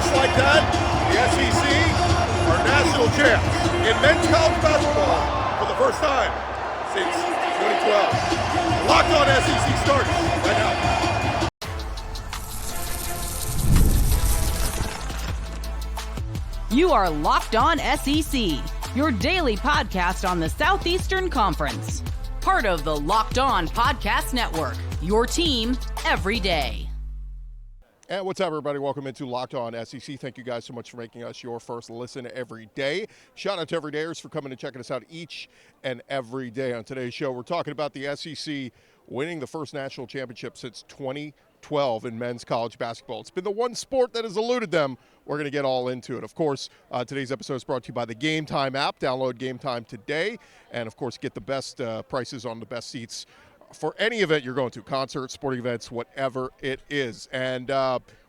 just like that, the SEC are national champs in men's college basketball for the first time since 2012. Locked On SEC starts right now. You are Locked On SEC, your daily podcast on the Southeastern Conference. Part of the Locked On Podcast Network, your team every day. And what's up, everybody? Welcome into Locked On SEC. Thank you guys so much for making us your first listen every day. Shout out to everydayers for coming and checking us out each and every day. On today's show, we're talking about the SEC winning the first national championship since 2012 in men's college basketball. It's been the one sport that has eluded them. We're going to get all into it. Of course, today's episode is brought to you by the Game Time app. Download Game Time today. And, of course, get the best prices on the best seats for any event you're going to, concerts, sporting events, whatever it is. And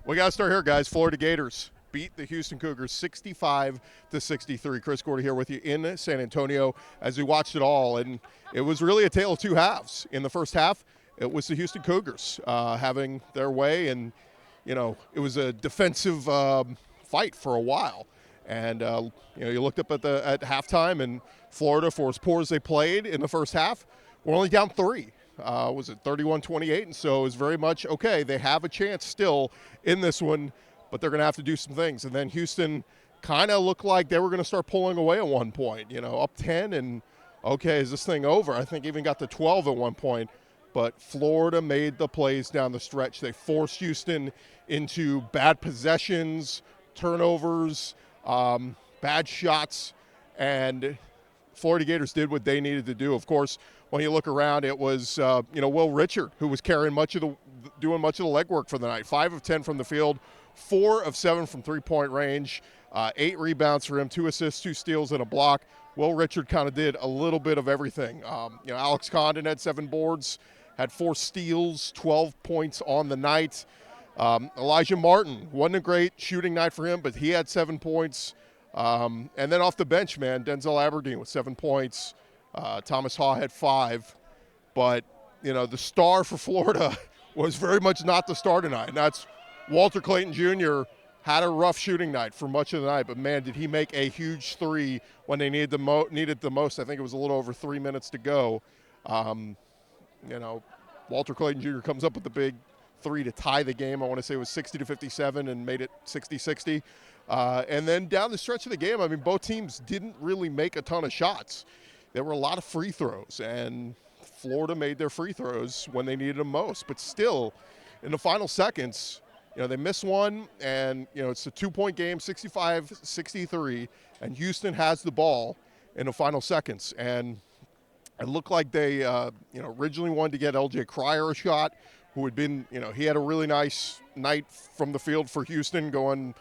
we got to start here, guys. Florida Gators beat the Houston Cougars 65-63. Chris Gordy here with you in San Antonio as we watched it all. And it was really a tale of two halves. In the first half, it was the Houston Cougars having their way. And, you know, it was a defensive fight for a while. And, you know, you looked up at halftime, and Florida, for as poor as they played in the first half, were only down 3. Was it 31-28? And so it was very much, okay, they have a chance still in this one, but they're going to have to do some things. And then Houston kind of looked like they were going to start pulling away at one point, you know, up 10 and, okay, is this thing over? I think even got to 12 at one point. But Florida made the plays down the stretch. They forced Houston into bad possessions, turnovers, bad shots, and Florida Gators did what they needed to do. Of course, when you look around, it was you know, Will Richard who was carrying doing much of the legwork for the night. 5 of 10 from the field, 4 of 7 from three-point range, 8 rebounds for him, 2 assists, 2 steals, and a block. Will Richard kind of did a little bit of everything. You know, Alex Condon had 7 boards, had 4 steals, 12 points on the night. Elijah Martin, wasn't a great shooting night for him, but he had 7 points. And then off the bench, man, Denzel Aberdeen with 7 points. Thomas Haw had 5. But, you know, the star for Florida was very much not the star tonight. And that's Walter Clayton Jr. had a rough shooting night for much of the night. But, man, did he make a huge three when they needed the most. I think it was a little over 3 minutes to go. You know, Walter Clayton Jr. comes up with the big 3 to tie the game. I want to say it was 60-57 and made it 60-60. And then down the stretch of the game, I mean, both teams didn't really make a ton of shots. There were a lot of free throws, and Florida made their free throws when they needed them most. But still, in the final seconds, you know, they missed one, and, you know, it's a 2-point game, 65-63, and Houston has the ball in the final seconds. And it looked like they, you know, originally wanted to get L.J. Cryer a shot, who had been, you know, he had a really nice night from the field for Houston, going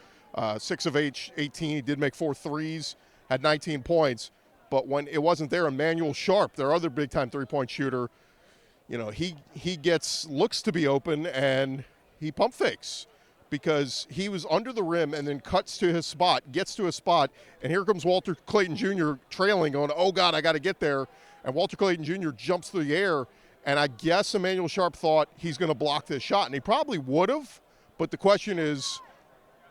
6 of 18. He did make 4 threes, had 19 points. But when it wasn't there, Emmanuel Sharp, their other big-time three-point shooter, you know, he looks to be open, and he pump fakes because he was under the rim and then cuts to his spot, gets to his spot, and here comes Walter Clayton Jr. trailing, going, oh, God, I got to get there. And Walter Clayton Jr. jumps through the air, and I guess Emmanuel Sharp thought he's going to block this shot, and he probably would have. But the question is,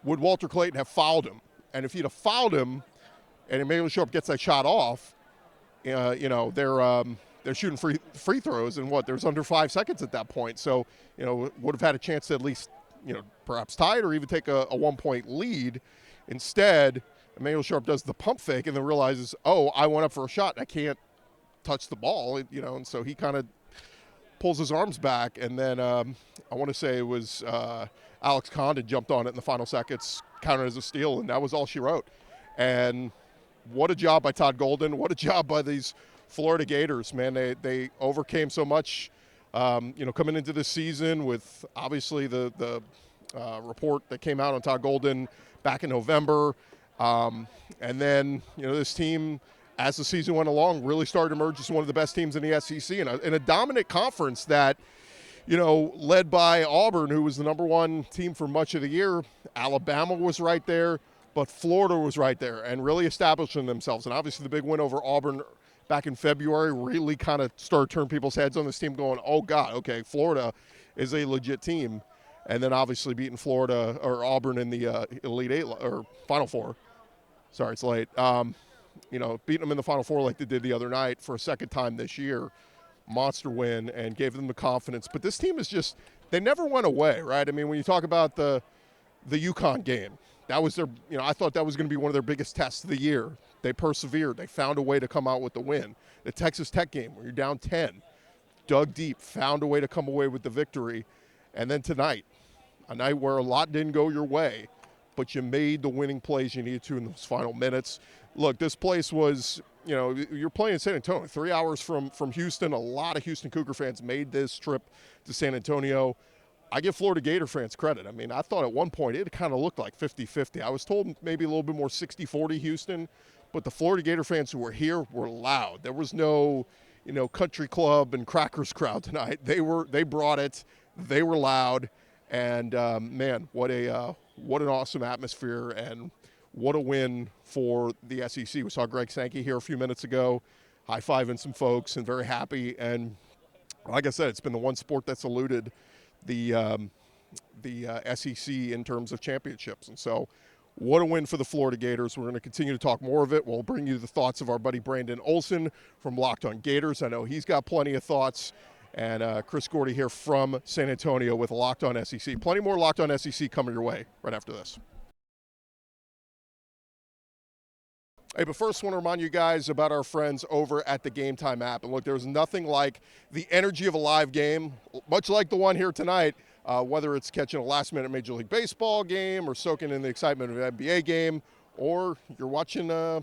would Walter Clayton have fouled him? And if he'd have fouled him, and Emmanuel Sharp gets that shot off, you know, they're shooting free throws, and there's under 5 seconds at that point. So, you know, would have had a chance to at least, you know, perhaps tie it or even take a 1-point lead. Instead, Emmanuel Sharp does the pump fake and then realizes, oh, I went up for a shot. I can't touch the ball, you know, and so he kind of pulls his arms back, and then I want to say it was Alex Condon jumped on it in the final seconds, counted as a steal, and that was all she wrote. And what a job by Todd Golden. What a job by these Florida Gators, man. They overcame so much, you know, coming into this season with obviously the report that came out on Todd Golden back in November. And then, you know, this team, as the season went along, really started to emerge as one of the best teams in the SEC in a dominant conference that, you know, led by Auburn, who was the #1 team for much of the year. Alabama was right there. But Florida was right there and really establishing themselves. And obviously the big win over Auburn back in February really kind of started turning people's heads on this team going, oh, God, okay, Florida is a legit team. and then obviously beating Florida or Auburn in the Elite Eight or Final Four. Sorry, it's late. Beating them in the Final Four like they did the other night for a second time this year. Monster win and gave them the confidence. But this team is just, they never went away, right? I mean, when you talk about the UConn game, that was their, I thought that was going to be one of their biggest tests of the year. They persevered. They found a way to come out with the win. The Texas Tech game where you're down 10, dug deep, found a way to come away with the victory. And then tonight, a night where a lot didn't go your way, but you made the winning plays you needed to in those final minutes. Look, this place was, you're playing in San Antonio, 3 hours from Houston. A lot of Houston Cougar fans made this trip to San Antonio. I give Florida Gator fans credit. I mean, I thought at one point it kind of looked like 50-50. I was told maybe a little bit more 60-40 Houston, but the Florida Gator fans who were here were loud. There was no, country club and crackers crowd tonight. They brought it. They were loud. And, man, what an awesome atmosphere and what a win for the SEC. We saw Greg Sankey here a few minutes ago, high-fiving some folks and very happy. And like I said, it's been the one sport that's eluded the SEC in terms of championships. And so what a win for the Florida Gators. We're going to continue to talk more of it. We'll bring you the thoughts of our buddy Brandon Olson from Locked On Gators. I know he's got plenty of thoughts. And Chris Gordy here from San Antonio with Locked On SEC. Plenty more Locked On SEC coming your way right after this. Hey, but first I want to remind you guys about our friends over at the Game Time app. And look, there's nothing like the energy of a live game, much like the one here tonight, whether it's catching a last-minute Major League Baseball game or soaking in the excitement of an NBA game, or you're watching, the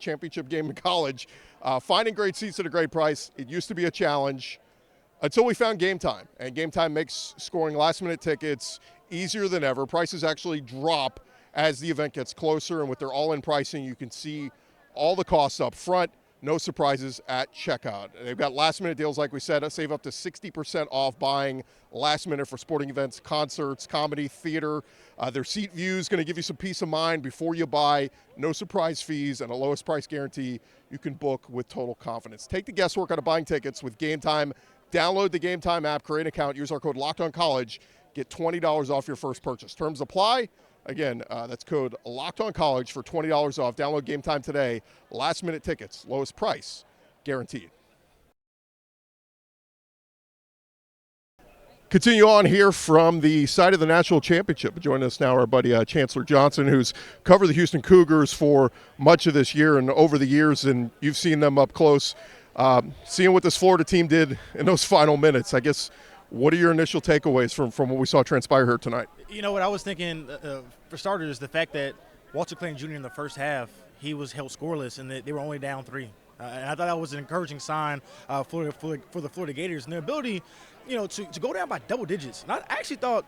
championship game in college. Finding great seats at a great price, it used to be a challenge until we found Game Time. And Game Time makes scoring last-minute tickets easier than ever. Prices actually drop as the event gets closer, and with their all-in pricing, you can see all the costs up front, no surprises at checkout. They've got last-minute deals, like we said, save up to 60% off buying last minute for sporting events, concerts, comedy, theater. Their seat view is going to give you some peace of mind before you buy, no surprise fees, and a lowest price guarantee you can book with total confidence. Take the guesswork out of buying tickets with Game Time. Download the Game Time app, create an account, use our code LOCKEDONCOLLEGE, get $20 off your first purchase. Terms apply. Again, that's code LOCKEDONCOLLEGE for $20 off. Download Game Time today. Last-minute tickets, lowest price, guaranteed. Continue on here from the site of the national championship. Joining us now, our buddy Chancellor Johnson, who's covered the Houston Cougars for much of this year and over the years, and you've seen them up close. Seeing what this Florida team did in those final minutes, I guess, what are your initial takeaways from what we saw transpire here tonight? You know what I was thinking, for starters, the fact that Walter Clayton Jr. in the first half, he was held scoreless and they were only down 3. And I thought that was an encouraging sign for the Florida Gators and their ability, to go down by double digits. And I actually thought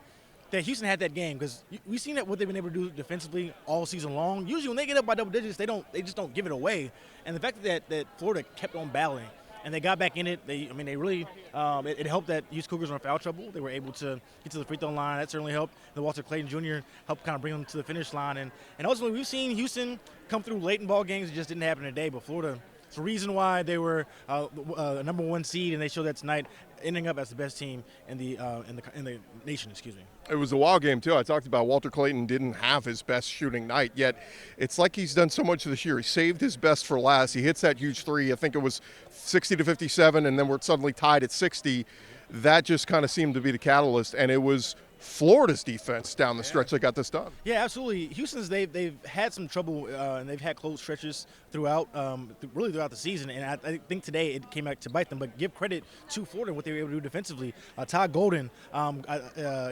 that Houston had that game because we've seen what they've been able to do defensively all season long. Usually when they get up by double digits, they just don't give it away. And the fact that Florida kept on battling and they got back in it, they really it helped that Houston Cougars were in foul trouble. They were able to get to the free throw line. That certainly helped. The Walter Clayton Jr. helped kind of bring them to the finish line. And ultimately we've seen Houston come through late in ball games. It just didn't happen today. But Florida, it's the reason why they were a number 1 seed, and they showed that tonight, ending up as the best team in the nation. Excuse me. It was a wild game too. I talked about Walter Clayton didn't have his best shooting night, yet it's like he's done so much this year. He saved his best for last. He hits that huge 3. I think it was 60-57, and then we're suddenly tied at 60. That just kind of seemed to be the catalyst, and it was Florida's defense down the stretch that got this done. Yeah, absolutely. Houston's they've had some trouble and they've had close stretches throughout the season, and I think today it came back to bite them. But give credit to Florida what they were able to do defensively. Todd Golden,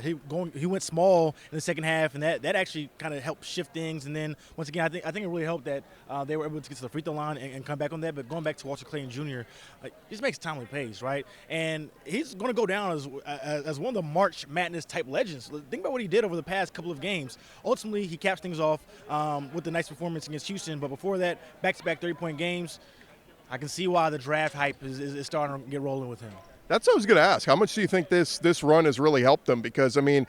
he went small in the second half, and that actually kind of helped shift things. And then once again, I think it really helped that they were able to get to the free throw line and come back on that. But going back to Walter Clayton Jr., just makes timely plays, right? And he's going to go down as one of the March Madness type legends. Think about what he did over the past couple of games. Ultimately, he caps things off with a nice performance against Houston. But before that, back-to-back 30-point games. I can see why the draft hype is starting to get rolling with him. That's what I was going to ask. How much do you think this run has really helped them? Because, I mean,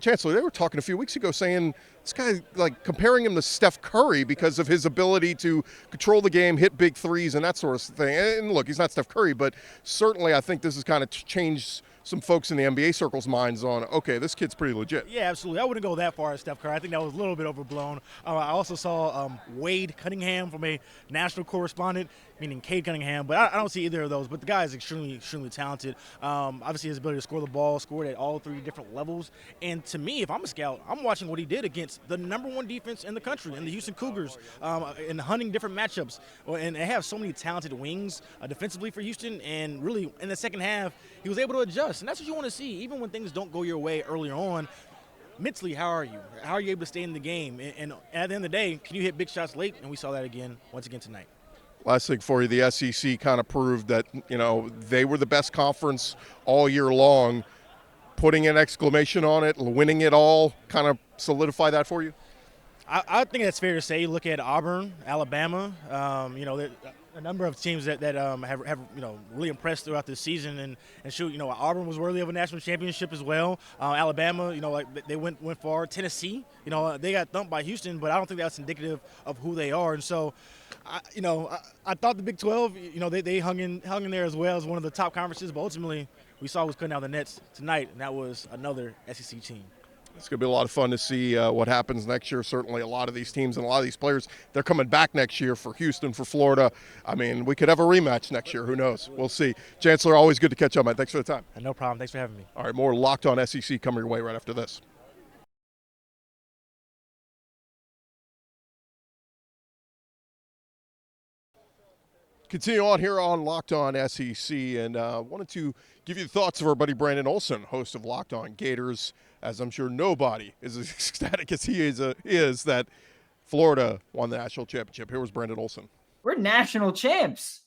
Chancellor, they were talking a few weeks ago saying this guy, like, comparing him to Steph Curry because of his ability to control the game, hit big threes, and that sort of thing. And look, he's not Steph Curry, but certainly I think this has kind of changed some folks in the NBA circles' minds on, okay, this kid's pretty legit. Yeah, absolutely. I wouldn't go that far as Steph Curry. I think that was a little bit overblown. I also saw Wade Cunningham from a national correspondent, meaning Cade Cunningham, but I don't see either of those. But the guy is extremely, extremely talented. Obviously, his ability to score the ball, scored at all three different levels. And to me, if I'm a scout, I'm watching what he did against the #1 defense in the country, in the Houston Cougars, and hunting different matchups. And they have so many talented wings defensively for Houston, and really in the second half, he was able to adjust. And that's what you want to see, even when things don't go your way earlier on. Mentally, how are you? How are you able to stay in the game? And at the end of the day, can you hit big shots late? And we saw that once again tonight. Last thing for you, the SEC kind of proved that, they were the best conference all year long. Putting an exclamation on it, winning it all, kind of solidify that for you? I think that's fair to say. Look at Auburn, Alabama. A number of teams that have really impressed throughout this season, and shoot, Auburn was worthy of a national championship as well. Alabama, they went far. Tennessee, they got thumped by Houston, but I don't think that's indicative of who they are. And so, I thought the Big 12, they hung in there as well as one of the top conferences, but ultimately we saw who's cutting out the nets tonight, and that was another SEC team. It's going to be a lot of fun to see what happens next year. Certainly a lot of these teams and a lot of these players, they're coming back next year for Houston, for Florida. I mean, we could have a rematch next year. Who knows? We'll see. Chancellor, always good to catch up, man. Thanks for the time. No problem. Thanks for having me. All right, more Locked On SEC coming your way right after this. Continue on here on Locked On SEC, and wanted to give you the thoughts of our buddy Brandon Olson, host of Locked On Gators, as I'm sure nobody is as ecstatic as he is that Florida won the national championship. Here was Brandon Olson. We're national champs.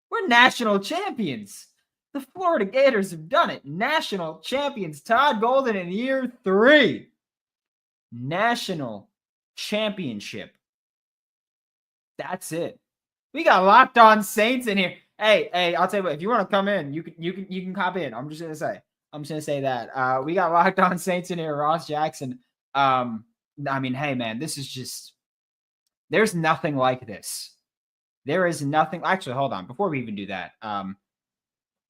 We're national champions. The Florida Gators have done it. National champions. Todd Golden in year 3. National championship. That's it. We got Locked On Saints in here. Hey, I'll tell you what, if you want to come in, you can hop in. I'm just gonna say that. We got Locked On Saints in here, Ross Jackson. Hey man, this is just, there's nothing like this. There is nothing. Actually, hold on. Before we even do that,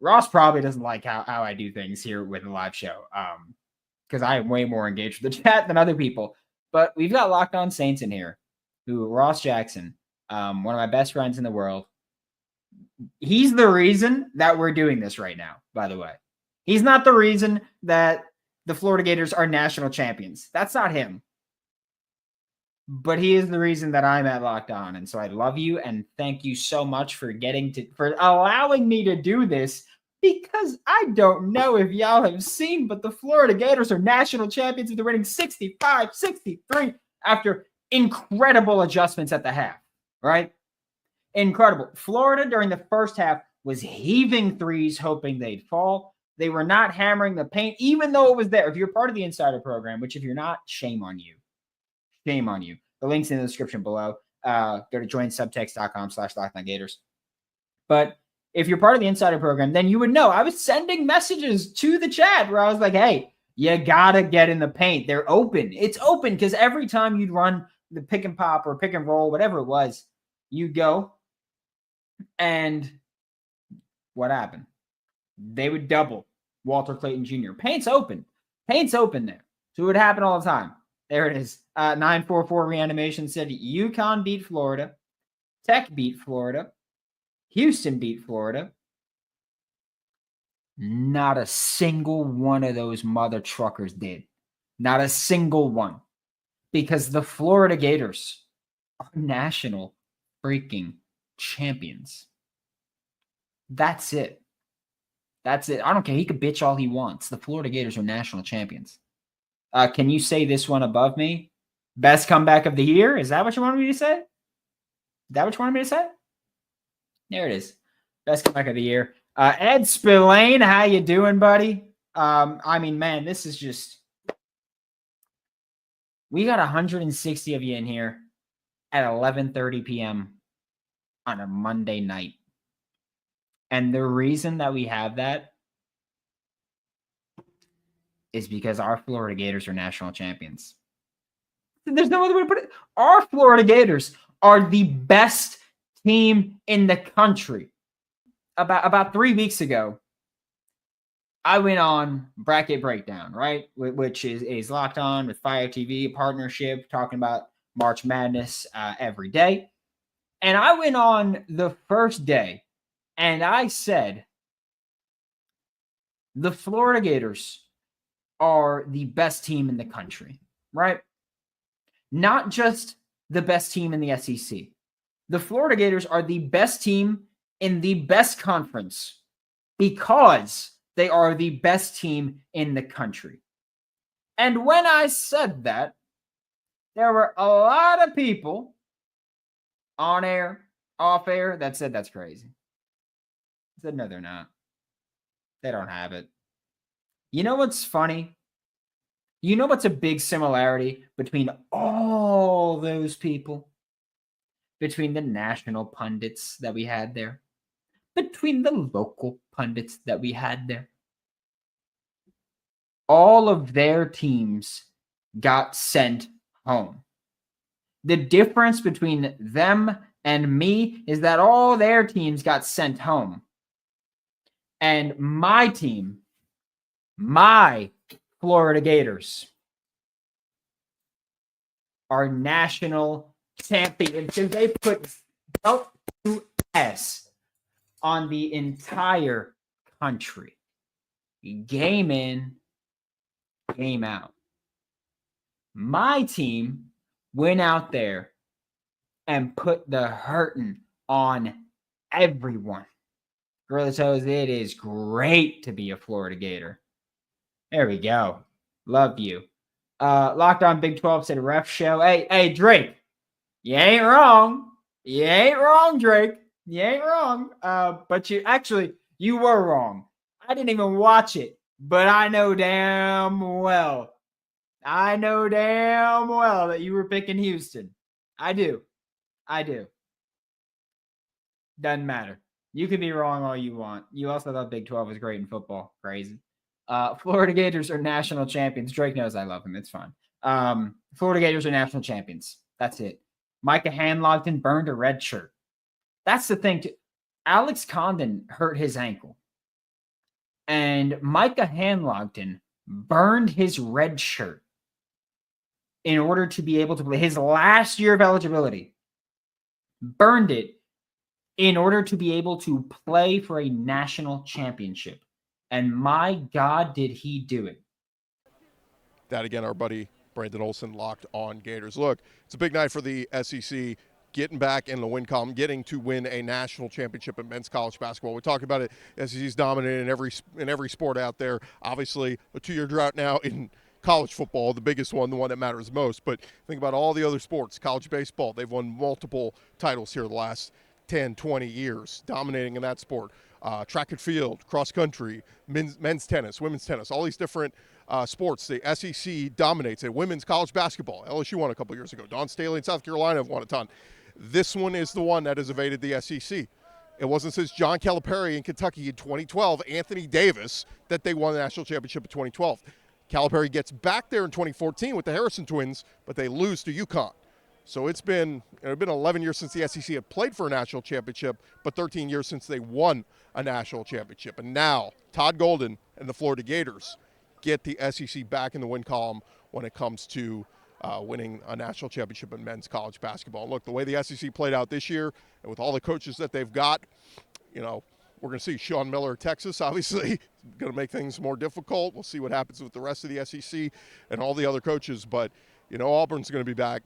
Ross probably doesn't like how I do things here with the live show. Because I am way more engaged with the chat than other people. But we've got Locked On Saints in here, who Ross Jackson, one of my best friends in the world. He's the reason that we're doing this right now, by the way. He's not the reason that the Florida Gators are national champions. That's not him. But he is the reason that I'm at Locked On. And so I love you and thank you so much for allowing me to do this, because I don't know if y'all have seen, but the Florida Gators are national champions with the rating 65-63 after incredible adjustments at the half, right? Incredible. Florida during the first half was heaving threes, hoping they'd fall. They were not hammering the paint, even though it was there. If you're part of the Insider program, which if you're not, shame on you. Shame on you. The link's in the description below. Go to joinsubtext.com/LockedOnGators. But if you're part of the Insider program, then you would know I was sending messages to the chat where I was like, hey, you got to get in the paint. They're open. It's open because every time you'd run the pick and pop or pick and roll, whatever it was, you'd go. And what happened? They would double Walter Clayton Jr. Paint's open. Paint's open there. So it would happen all the time. There it is. 944 Reanimation said UConn beat Florida. Tech beat Florida. Houston beat Florida. Not a single one of those mother truckers did. Not a single one. Because the Florida Gators are national freaking champions. That's it. That's it. I don't care. He could bitch all he wants. The Florida Gators are national champions. Can you say this one above me? Best comeback of the year? Is that what you wanted me to say? Is that what you wanted me to say? There it is. Best comeback of the year. Ed Spillane, how you doing, buddy? Man, this is just... We got 160 of you in here at 11:30 p.m. on a Monday night. And the reason that we have that is because our Florida Gators are national champions. There's no other way to put it. Our Florida Gators are the best team in the country. About 3 weeks ago, I went on Bracket Breakdown, right? Which is Locked On with Fire TV, a partnership talking about March Madness every day. And I went on the first day and I said, the Florida Gators are the best team in the country, right? Not just the best team in the SEC. The Florida Gators are the best team in the best conference because they are the best team in the country. And when I said that, there were a lot of people on air, off air that said that's crazy. I said, no, they're not. They don't have it. You know what's funny? You know what's a big similarity between all those people? Between the national pundits that we had there? Between the local pundits that we had there? All of their teams got sent home. The difference between them and me is that all their teams got sent home. And my team, my Florida Gators, are national champions because they put S on the entire country. Game in, game out. My team went out there and put the hurting on everyone. Gorilla Toes, it is great to be a Florida Gator. There we go. Love you. Locked On Big 12 said ref show. Hey, Drake. You ain't wrong. You ain't wrong, Drake. You ain't wrong. But you were wrong. I didn't even watch it, but I know damn well that you were picking Houston. I do. Doesn't matter. You can be wrong all you want. You also thought Big 12 was great in football. Crazy. Florida Gators are national champions. Drake knows I love him. It's fine. Florida Gators are national champions. That's it. Micah Hanlogden burned a red shirt. That's the thing. Alex Condon hurt his ankle. And Micah Hanlogden burned his red shirt in order to be able to play his last year of eligibility. Burned it in order to be able to play for a national championship. And my God, did he do it. That again, our buddy Brandon Olson, Locked On Gators. Look, it's a big night for the SEC, getting back in the win column, getting to win a national championship in men's college basketball. We talked about it. SEC's dominated in every sport out there. Obviously, a 2-year drought now in college football, the biggest one, the one that matters most. But think about all the other sports. College baseball, they've won multiple titles here the last 10, 20 years, dominating in that sport. Track and field, cross country, men's tennis, women's tennis, all these different sports. The SEC dominates it. Women's college basketball, LSU won a couple years ago. Dawn Staley and South Carolina have won a ton. This one is the one that has evaded the SEC. It wasn't since John Calipari in Kentucky in 2012, Anthony Davis, that they won the national championship in 2012. Calipari gets back there in 2014 with the Harrison twins, but they lose to UConn. So it's been 11 years since the SEC had played for a national championship, but 13 years since they won a national championship. And now Todd Golden and the Florida Gators get the SEC back in the win column when it comes to winning a national championship in men's college basketball. Look, the way the SEC played out this year, and with all the coaches that they've got, we're going to see Sean Miller at Texas, obviously, going to make things more difficult. We'll see what happens with the rest of the SEC and all the other coaches, but Auburn's going to be back.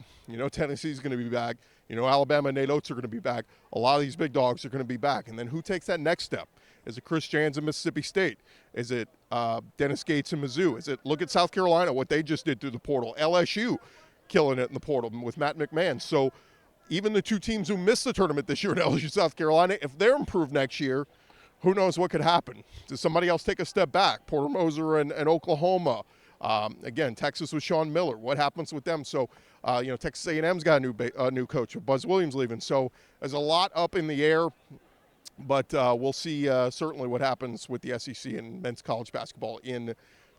Tennessee's going to be back. Alabama and Nate Oates are going to be back. A lot of these big dogs are going to be back. And then who takes that next step? Is it Chris Jans in Mississippi State? Is it Dennis Gates in Mizzou? Is it, look at South Carolina, what they just did through the portal. LSU killing it in the portal with Matt McMahon. So even the two teams who missed the tournament this year in LSU, South Carolina, if they're improved next year, who knows what could happen? Does somebody else take a step back? Porter Moser and Oklahoma. Again, Texas with Sean Miller. What happens with them? So, Texas A&M's got a new coach. Buzz Williams leaving. So there's a lot up in the air, but we'll see certainly what happens with the SEC and men's college basketball in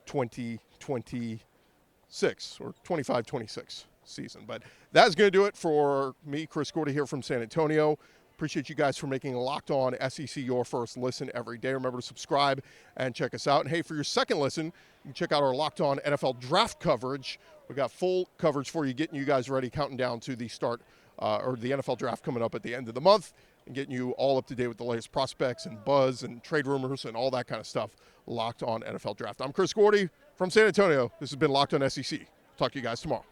2026 or 25-26 season. But that's going to do it for me, Chris Gordy, here from San Antonio. Appreciate you guys for making Locked On SEC your first listen every day. Remember to subscribe and check us out. And hey, for your second listen, you can check out our Locked On NFL draft coverage. We got full coverage for you, getting you guys ready, counting down to the start or the NFL draft coming up at the end of the month, and getting you all up to date with the latest prospects and buzz and trade rumors and all that kind of stuff. Locked On NFL Draft. I'm Chris Gordy from San Antonio. This has been Locked On SEC. Talk to you guys tomorrow.